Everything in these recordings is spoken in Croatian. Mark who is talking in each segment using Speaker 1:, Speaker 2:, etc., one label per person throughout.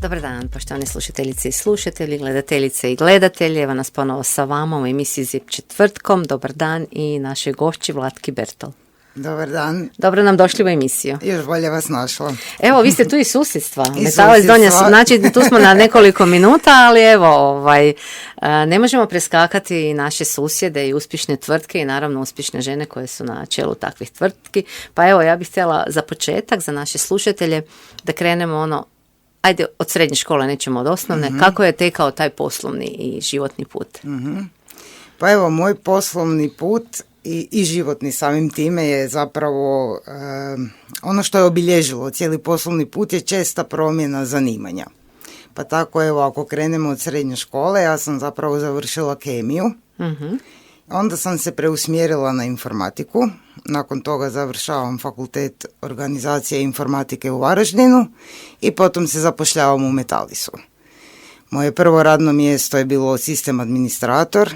Speaker 1: Dobar dan, poštovani slušateljice i slušatelji, gledateljice i gledatelji. Evo nas ponovo sa vama u emisiji ZIP četvrtkom. Dobar dan i našoj gošći Vlatki Bertol.
Speaker 2: Dobar dan.
Speaker 1: Dobro nam došli u emisiju.
Speaker 2: Još bolje vas našla.
Speaker 1: Evo, vi ste tu iz susjedstva. Metalac Donja, znači tu smo na nekoliko minuta, ali evo, ne možemo preskakati i naše susjede i uspješne tvrtke i naravno uspješne žene koje su na čelu takvih tvrtki. Pa evo, ja bih htjela za početak, za naše slušatelje, da krenemo ajde od srednje škole, nećemo od osnovne. Kako je tekao taj poslovni i životni put?
Speaker 2: Pa evo, moj poslovni put i životni samim time je zapravo ono što je obilježilo cijeli poslovni put je česta promjena zanimanja. Pa tako evo, ako krenemo od srednje škole, ja sam zapravo završila kemiju. Onda sam se preusmjerila na informatiku. Nakon toga završavam fakultet organizacije i informatike u Varaždinu i potom se zapošljavam u Metalisu. Moje prvo radno mjesto je bilo sistem administrator.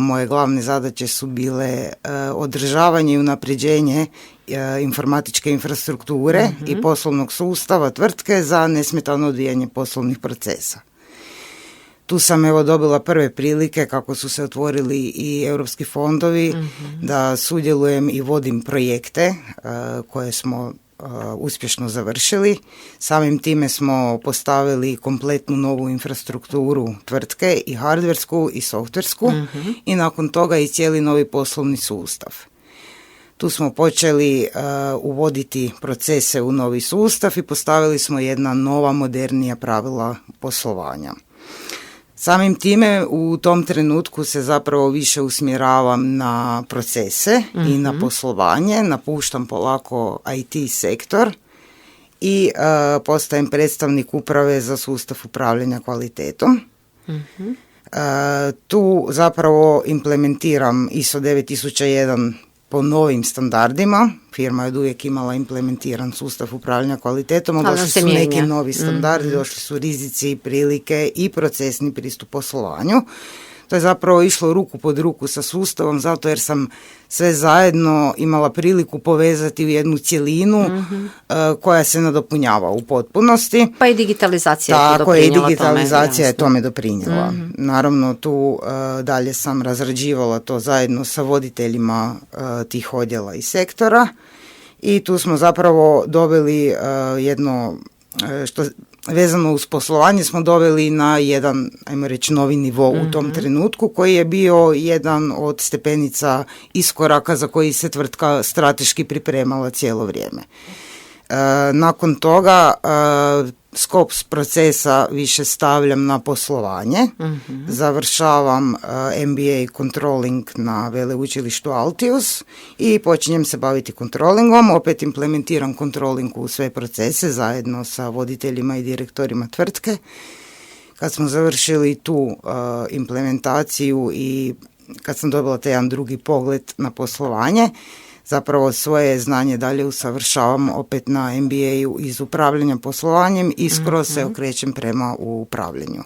Speaker 2: Moje glavne zadaće su bile održavanje i unapređenje informatičke infrastrukture i poslovnog sustava tvrtke za nesmetano odvijanje poslovnih procesa. Tu sam evo dobila prve prilike kako su se otvorili i europski fondovi da sudjelujem i vodim projekte koje smo uspješno završili. Samim time smo postavili kompletnu novu infrastrukturu tvrtke i hardversku i softversku i nakon toga i cijeli novi poslovni sustav. Tu smo počeli uvoditi procese u novi sustav i postavili smo jedna nova modernija pravila poslovanja. Samim time u tom trenutku se zapravo više usmjeravam na procese i na poslovanje, napuštam polako IT sektor i postajem predstavnik uprave za sustav upravljanja kvalitetom. Tu zapravo implementiram ISO 9001 po novim standardima. Firma je od uvijek imala implementiran sustav upravljanja kvalitetom, ali došli su neki novi standardi, došli su rizici, prilike i procesni pristup poslovanju. To je zapravo išlo ruku pod ruku sa sustavom, zato jer sam sve zajedno imala priliku povezati u jednu cjelinu koja se nadopunjava u potpunosti.
Speaker 1: Pa i digitalizacija je
Speaker 2: tako je, i digitalizacija je tome doprinijela. Naravno, tu dalje sam razrađivala to zajedno sa voditeljima tih odjela i sektora i tu smo zapravo dobili jedno što vezano uz poslovanje smo doveli na jedan, ajmo reći, novi nivo u tom trenutku koji je bio jedan od stepenica iskoraka za koji se tvrtka strateški pripremala cijelo vrijeme. Nakon toga skop procesa više stavljam na poslovanje, završavam MBA controlling na veleučilištu Altius i počinjem se baviti controllingom, opet implementiram controlling u sve procese zajedno sa voditeljima i direktorima tvrtke. Kad smo završili tu implementaciju i kad sam dobila taj jedan drugi pogled na poslovanje, zapravo svoje znanje dalje usavršavam opet na MBA-u iz upravljanja poslovanjem i skroz se okrećem prema upravljanju.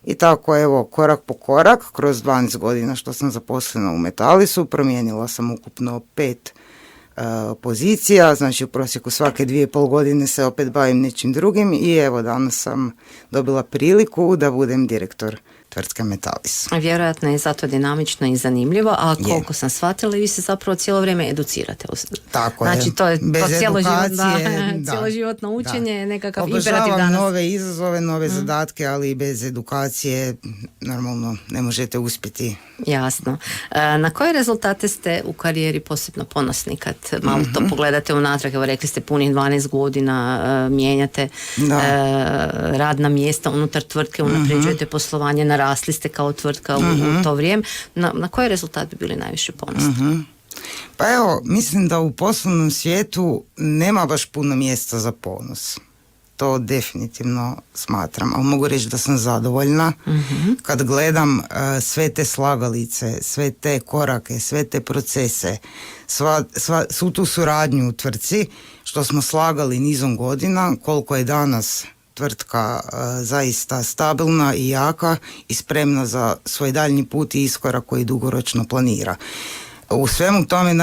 Speaker 2: I tako evo, korak po korak, kroz 12 godina što sam zaposlena u Metalisu, promijenila sam ukupno 5 pozicija, znači u prosjeku svake 2,5 godine se opet bavim nečim drugim i evo danas sam dobila priliku da budem direktor tvrtke Metalis.
Speaker 1: Vjerojatno je zato dinamično i zanimljivo, a koliko sam shvatila, vi se zapravo cijelo vrijeme educirate.
Speaker 2: Tako
Speaker 1: znači,
Speaker 2: je.
Speaker 1: to je
Speaker 2: bez edukacije,
Speaker 1: cjeloživotno učenje je nekakav
Speaker 2: imperativ
Speaker 1: danas.
Speaker 2: Obožavam nove izazove, nove zadatke, ali bez edukacije normalno ne možete uspjeti.
Speaker 1: Jasno. Na koje rezultate ste u karijeri posebno ponosni kad malo to pogledate unatrag? Evo, rekli ste punih 12 godina mijenjate radna mjesta unutar tvrtke, unapređujete poslovanje, narasli ste kao tvrtka u to vrijeme. Na koji rezultat bi bili najviše ponosni?
Speaker 2: Pa evo, mislim da u poslovnom svijetu nema baš puno mjesta za ponos. To definitivno smatram, ali mogu reći da sam zadovoljna kad gledam sve te slagalice, sve te korake, sve te procese, svu tu suradnju u tvrtci, što smo slagali nizom godina, koliko je danas tvrtka zaista stabilna i jaka i spremna za svoj daljnji put i iskorak koji dugoročno planira. U svemu tome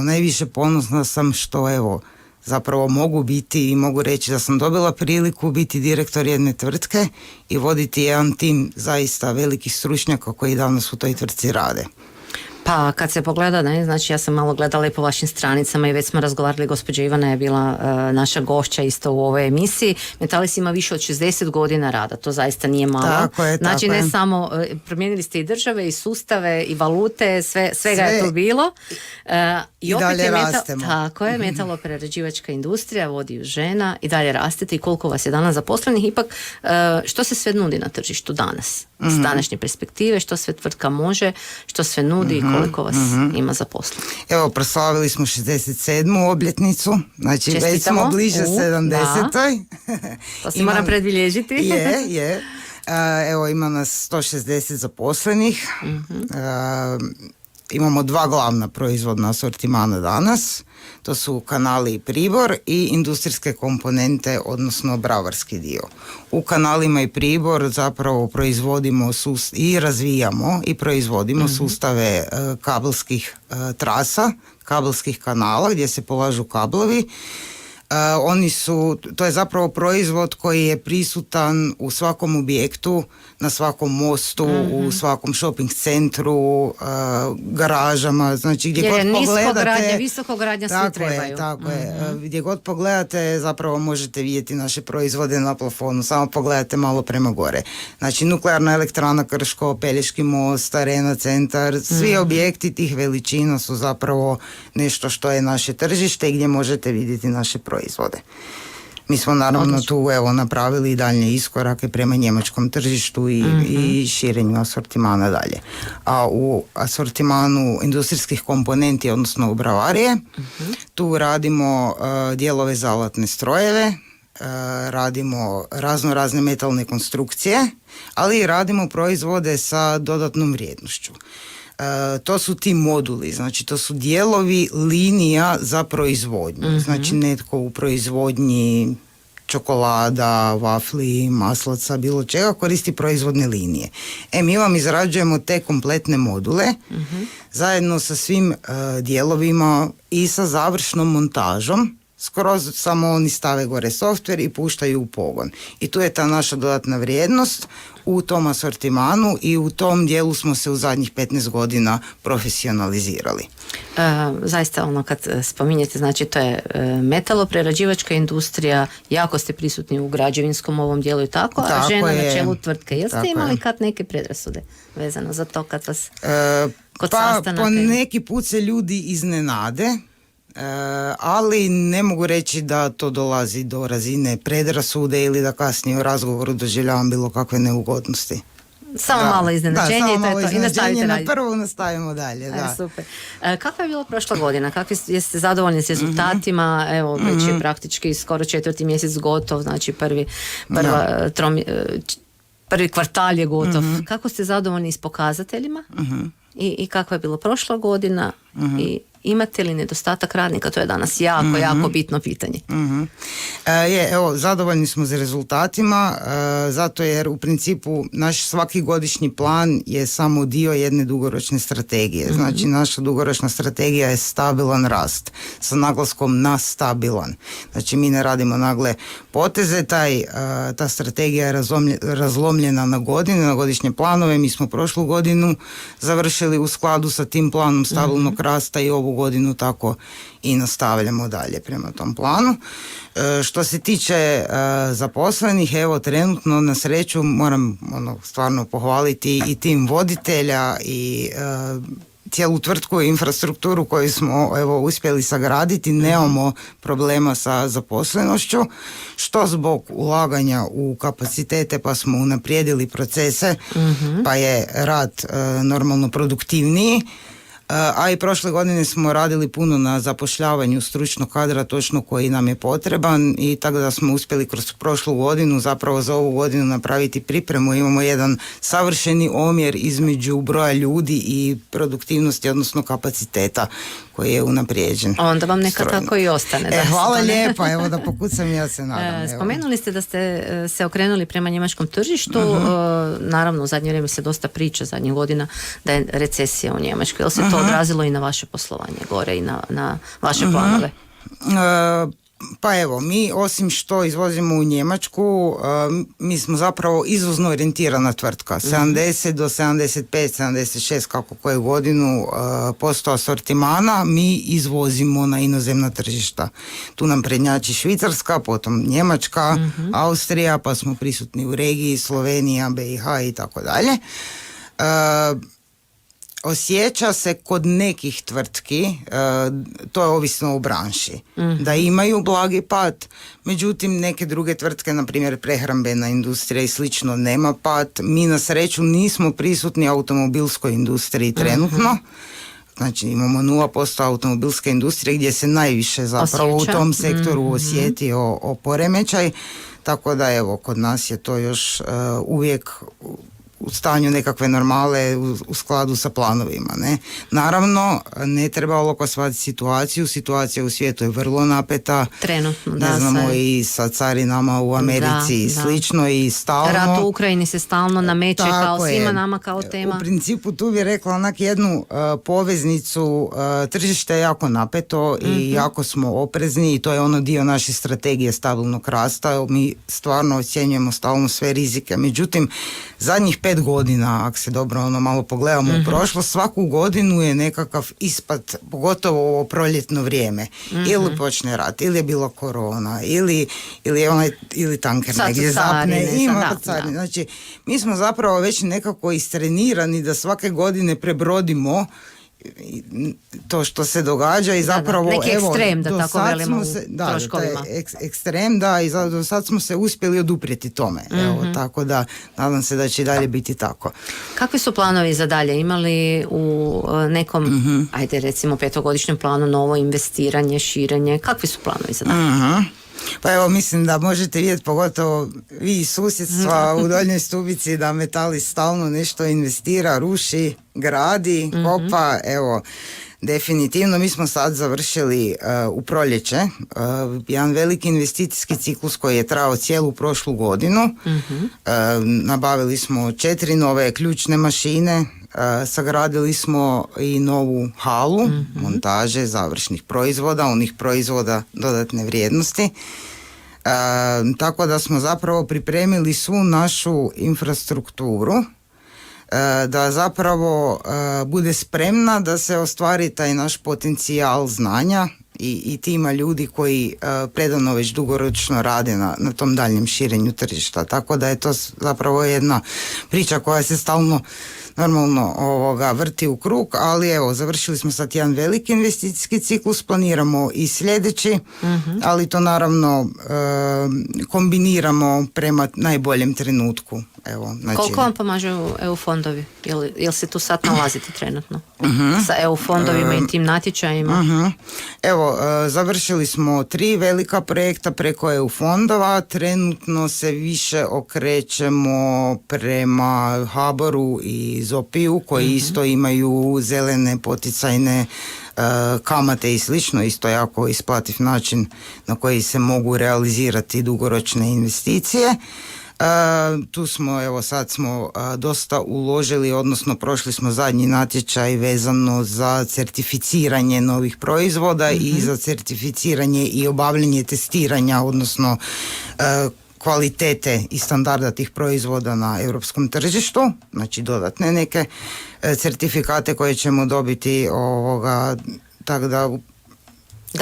Speaker 2: najviše ponosna sam što evo zapravo mogu biti i mogu reći da sam dobila priliku biti direktor jedne tvrtke i voditi jedan tim zaista velikih stručnjaka koji danas u toj tvrtci rade.
Speaker 1: Pa kad se pogleda, ne, znači ja sam malo gledala i po vašim stranicama i već smo razgovarali, gospođa Ivana je bila naša gošća isto u ovoj emisiji. Metalis ima više od 60 godina rada, to zaista nije malo.
Speaker 2: Tako je,
Speaker 1: znači
Speaker 2: tako
Speaker 1: ne
Speaker 2: je.
Speaker 1: samo, promijenili ste i države i sustave i valute, svega je tu bilo.
Speaker 2: I opet dalje rastemo.
Speaker 1: Tako je, metaloprerađivačka industrija, vodi ju žena i dalje rastete i koliko vas je danas zaposlenih. Ipak, što se sve nudi na tržištu danas? S današnje perspektive, što sve tvrtka može, što sve nudi i koliko vas ima zaposlenih.
Speaker 2: Evo, proslavili smo 67. obljetnicu, znači
Speaker 1: Čestitamo.
Speaker 2: već smo bliže 70.
Speaker 1: To se mora predbilježiti.
Speaker 2: Je. Evo, ima nas 160 zaposlenih. Imamo dva glavna proizvodna asortimana danas. To su kanali i pribor i industrijske komponente, odnosno bravarski dio. U kanalima i pribor zapravo proizvodimo i razvijamo i proizvodimo sustave kabelskih trasa, kabelskih kanala gdje se polažu kablovi. To je zapravo proizvod koji je prisutan u svakom objektu, na svakom mostu, u svakom shopping centru, garažama, znači gdje god pogledate.
Speaker 1: Visokogradnja svi trebaju.
Speaker 2: Tako je. Gdje god pogledate zapravo možete vidjeti naše proizvode na plafonu, samo pogledate malo prema gore. Znači nuklearna elektrana Krško, Pelješki most, Arena centar, svi objekti tih veličina su zapravo nešto što je naše tržište i gdje možete vidjeti naše proizvode. Mi smo naravno tu napravili i daljnje iskorake prema njemačkom tržištu i širenju asortimana dalje. A u asortimanu industrijskih komponenti, odnosno u bravarije, tu radimo dijelove za alatne strojeve, radimo razne metalne konstrukcije, ali i radimo proizvode sa dodatnom vrijednošću. To su ti moduli, znači to su dijelovi linija za proizvodnju. Znači netko u proizvodnji čokolada, vafli, maslaca, bilo čega koristi proizvodne linije. Mi vam izrađujemo te kompletne module zajedno sa svim dijelovima i sa završnom montažom. Skroz samo oni stave gore softver i puštaju u pogon. I tu je ta naša dodatna vrijednost u tom asortimanu i u tom dijelu smo se u zadnjih 15 godina profesionalizirali.
Speaker 1: Zaista kad spominjete, znači to je metaloprerađivačka industrija, jako ste prisutni u građevinskom ovom dijelu i tako, a žena na čelu tvrtke. Jeste imali kad neke predrasude vezano za to kad vas kod sastanaka?
Speaker 2: Po neki put se ljudi iznenade, ali ne mogu reći da to dolazi do razine predrasude ili da kasnije u razgovoru doživljavam bilo kakve neugodnosti.
Speaker 1: Samo malo iznenađenje i to je to. I nastavite
Speaker 2: raditi. Na prvo nastavimo dalje. Da.
Speaker 1: Super. Kakva je bila prošla godina? Kakvi jeste zadovoljni s rezultatima? Evo, već je praktički skoro 4. mjesec gotov, znači prvi kvartal je gotov. Kako ste zadovoljni s pokazateljima? I kakva je bila prošla godina? I imate li nedostatak radnika? To je danas jako bitno pitanje.
Speaker 2: Zadovoljni smo za rezultatima, zato jer u principu naš svaki godišnji plan je samo dio jedne dugoročne strategije. Znači naša dugoročna strategija je stabilan rast, sa naglaskom na stabilan. Znači mi ne radimo nagle poteze, ta strategija je razlomljena na godine, na godišnje planove. Mi smo prošlu godinu završili u skladu sa tim planom stabilnog rasta i ovu godinu tako i nastavljamo dalje prema tom planu. Što se tiče zaposlenih, evo trenutno na sreću moram stvarno pohvaliti i tim voditelja i cijelu tvrtku i infrastrukturu koju smo uspjeli sagraditi, nemamo problema sa zaposlenošću, što zbog ulaganja u kapacitete pa smo unaprijedili procese, pa je rad normalno produktivniji. A i prošle godine smo radili puno na zapošljavanju stručnog kadra točno koji nam je potreban i tako da smo uspjeli kroz prošlu godinu zapravo za ovu godinu napraviti pripremu. Imamo jedan savršeni omjer između broja ljudi i produktivnosti, odnosno kapaciteta koji je unaprijeđen.
Speaker 1: Onda vam neka tako i ostane.
Speaker 2: Hvala lijepa, evo da pokucam, ja se nadam.
Speaker 1: Spomenuli ste da ste se okrenuli prema njemačkom tržištu. Naravno, u zadnje vrijeme se dosta priča zadnjih godina da je recesija u Njemačkoj. Je li se to odrazilo i na vaše poslovanje gore i na vaše planove?
Speaker 2: Pa evo, mi osim što izvozimo u Njemačku, mi smo zapravo izvozno orijentirana tvrtka. 70 do 75, 76, kako koju godinu posto asortimana mi izvozimo na inozemna tržišta. Tu nam prednjači Švicarska, potom Njemačka, Austrija, pa smo prisutni u regiji, Slovenija, BiH i tako dalje. Osjeća se kod nekih tvrtki, to je ovisno o branši, da imaju blagi pad, međutim neke druge tvrtke, na primjer prehrambena industrija i slično, nema pad. Mi na sreću nismo prisutni automobilskoj industriji trenutno, znači imamo 0% automobilske industrije gdje se najviše zapravo u tom sektoru osjetio o poremećaj, tako da evo kod nas je to još uvijek u stanju nekakve normale u skladu sa planovima. Ne? Naravno, ne treba olako shvatiti situaciju. Situacija u svijetu je vrlo napeta.
Speaker 1: Trenutno,
Speaker 2: ne znamo i sa carinama u Americi i slično i stalno.
Speaker 1: Rat u Ukrajini se stalno nameće kao svima nama kao tema.
Speaker 2: U principu tu bih rekla onak jednu poveznicu. Tržište je jako napeto i jako smo oprezni i to je ono dio naše strategije stabilnog rasta. Mi stvarno ocjenjujemo stalno sve rizike. Međutim, zadnjih 5 godina, ako se dobro malo pogledamo u prošlost, svaku godinu je nekakav ispad, pogotovo ovo proljetno vrijeme. Ili počne rat, ili je bilo korona, ili tanker negdje zapne. Znači, mi smo zapravo već nekako istrenirani da svake godine prebrodimo to što se događa i zapravo
Speaker 1: neki ekstrem, da tako velimo u troškovima.
Speaker 2: Ekstrem, da, i do sad smo se uspjeli oduprijeti tome. Evo, tako da nadam se da će i dalje biti tako.
Speaker 1: Kakvi su planovi za dalje? Imali u nekom, ajde recimo 5-godišnjem planu novo investiranje, širenje? Kakvi su planovi za dalje?
Speaker 2: Pa evo, mislim da možete vidjeti, pogotovo vi iz susjedstva u Donjoj Stubici, da Metalis stalno nešto investira, ruši, gradi, kopa. Evo, definitivno mi smo sad završili u proljeće jedan veliki investicijski ciklus koji je trajao cijelu prošlu godinu. Nabavili smo 4 nove ključne mašine, sagradili smo i novu halu montaže završnih proizvoda, onih proizvoda dodatne vrijednosti. Tako da smo zapravo pripremili svu našu infrastrukturu da zapravo bude spremna da se ostvari taj naš potencijal znanja i tima ljudi koji predano već dugoročno rade na tom daljnjem širenju tržišta. Tako da je to zapravo jedna priča koja se stalno normalno vrti u krug, ali evo, završili smo sad jedan veliki investicijski ciklus, planiramo i sljedeći, ali to naravno kombiniramo prema najboljem trenutku. Evo, znači...
Speaker 1: Koliko vam pomažu EU fondovi? Jel se tu sad nalazite trenutno? Sa EU fondovima i tim natječajima?
Speaker 2: Evo, završili smo 3 velika projekta preko EU fondova, trenutno se više okrećemo prema HBOR-u i ZOPI-u koji isto imaju zelene poticajne kamate i slično, isto jako isplativ način na koji se mogu realizirati dugoročne investicije. Tu smo, evo sad smo dosta uložili, odnosno prošli smo zadnji natječaj vezano za certificiranje novih proizvoda i za certificiranje i obavljanje testiranja, odnosno kvalitete i standarda tih proizvoda na europskom tržištu, znači dodatne neke certifikate koje ćemo dobiti tako da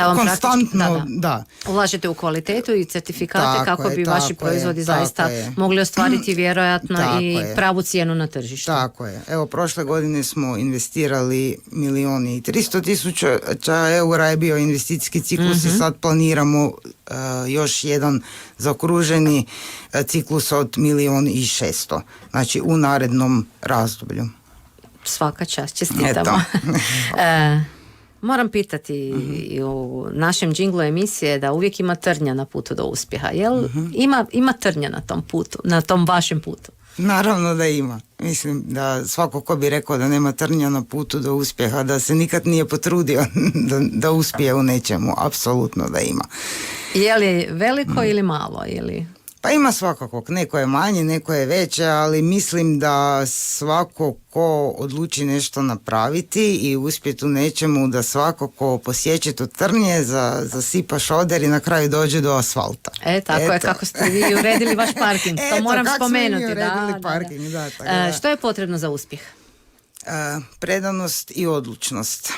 Speaker 1: vam
Speaker 2: konstantno, da.
Speaker 1: Ulažete u kvalitetu i certifikate kako bi vaši proizvodi zaista mogli ostvariti vjerojatno i pravu cijenu na tržištu.
Speaker 2: Tako je. Evo, prošle godine smo investirali 1.300.000 eura je bio investicijski ciklus i sad planiramo još jedan zaokruženi ciklus od 1.600.000. Znači u narednom razdoblju.
Speaker 1: Svaka čast, čestitamo. Moram pitati u našem džinglu emisije da uvijek ima trnja na putu do uspjeha. Jel ima trnja na tom putu, na tom vašem putu?
Speaker 2: Naravno da ima. Mislim da svako ko bi rekao da nema trnja na putu do uspjeha, da se nikad nije potrudio da uspije u nečemu. Apsolutno da ima.
Speaker 1: Je li veliko ili malo? Ili...
Speaker 2: Pa ima svakakog, neko je manje, neko je veće, ali mislim da svako ko odluči nešto napraviti i uspjeti u nečemu, da svako ko posjeće to trnje, zasipa šoder i na kraju dođe do asfalta.
Speaker 1: Tako je kako ste vi uredili vaš parking, to moram spomenuti.
Speaker 2: Da.
Speaker 1: Što je potrebno za uspjeh?
Speaker 2: Predanost i odlučnost.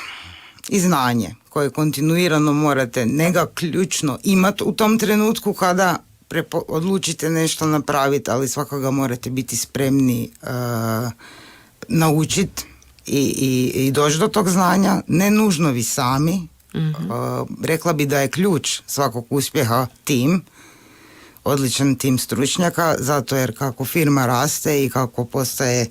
Speaker 2: I znanje koje kontinuirano morate ključno imati u tom trenutku kada odlučite nešto napraviti, ali svakoga morate biti spremni naučiti i doći do tog znanja, ne nužno vi sami. Rekla bi da je ključ svakog uspjeha tim, odličan tim stručnjaka, zato jer kako firma raste i kako postaje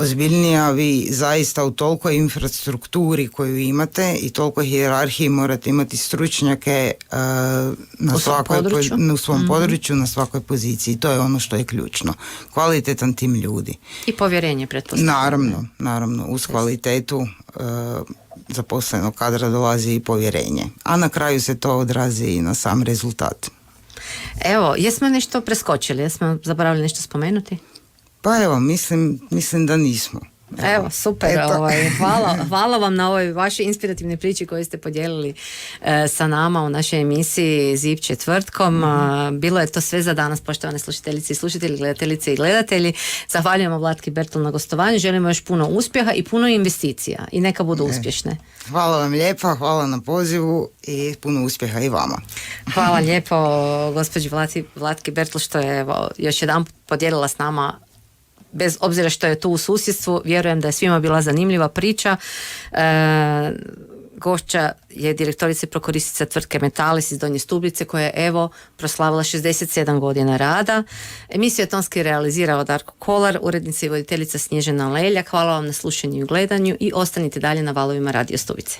Speaker 2: ozbiljnija, vi zaista u tolikoj infrastrukturi koju imate i tolikoj hijerarhiji morate imati stručnjake u svom području, na svakoj poziciji. To je ono što je ključno. Kvalitetan tim ljudi.
Speaker 1: I povjerenje, pretpostavljam.
Speaker 2: Naravno, uz kvalitetu zaposlenog kadra dolazi i povjerenje. A na kraju se to odrazi i na sam rezultat.
Speaker 1: Evo, jesmo nešto preskočili? Jesmo zaboravili nešto spomenuti?
Speaker 2: Pa evo, mislim da nismo.
Speaker 1: Evo, super, hvala vam na ovoj vašoj inspirativnoj priči koju ste podijelili sa nama u našoj emisiji ZIP četvrtkom. Bilo je to sve za danas, poštovane slušateljice i slušatelji, gledateljice i gledatelji. Zahvaljujemo Vlatki Bertol na gostovanju, želimo još puno uspjeha i puno investicija i neka budu uspješne.
Speaker 2: Hvala vam lijepa, hvala na pozivu i puno uspjeha i vama.
Speaker 1: Hvala lijepo gospođi Vlatki Bertol što je još jedan podijelila s nama. Bez obzira što je tu u susjedstvu, vjerujem da je svima bila zanimljiva priča. Gošća je direktorica i prokuristica tvrtke Metalis iz Donje Stubice koja je evo proslavila 67 godina rada. Emisiju je tonski realizirao Darko Kolar, urednica i voditeljica Snježana Leljak. Hvala vam na slušanju i gledanju i ostanite dalje na valovima Radio Stubice.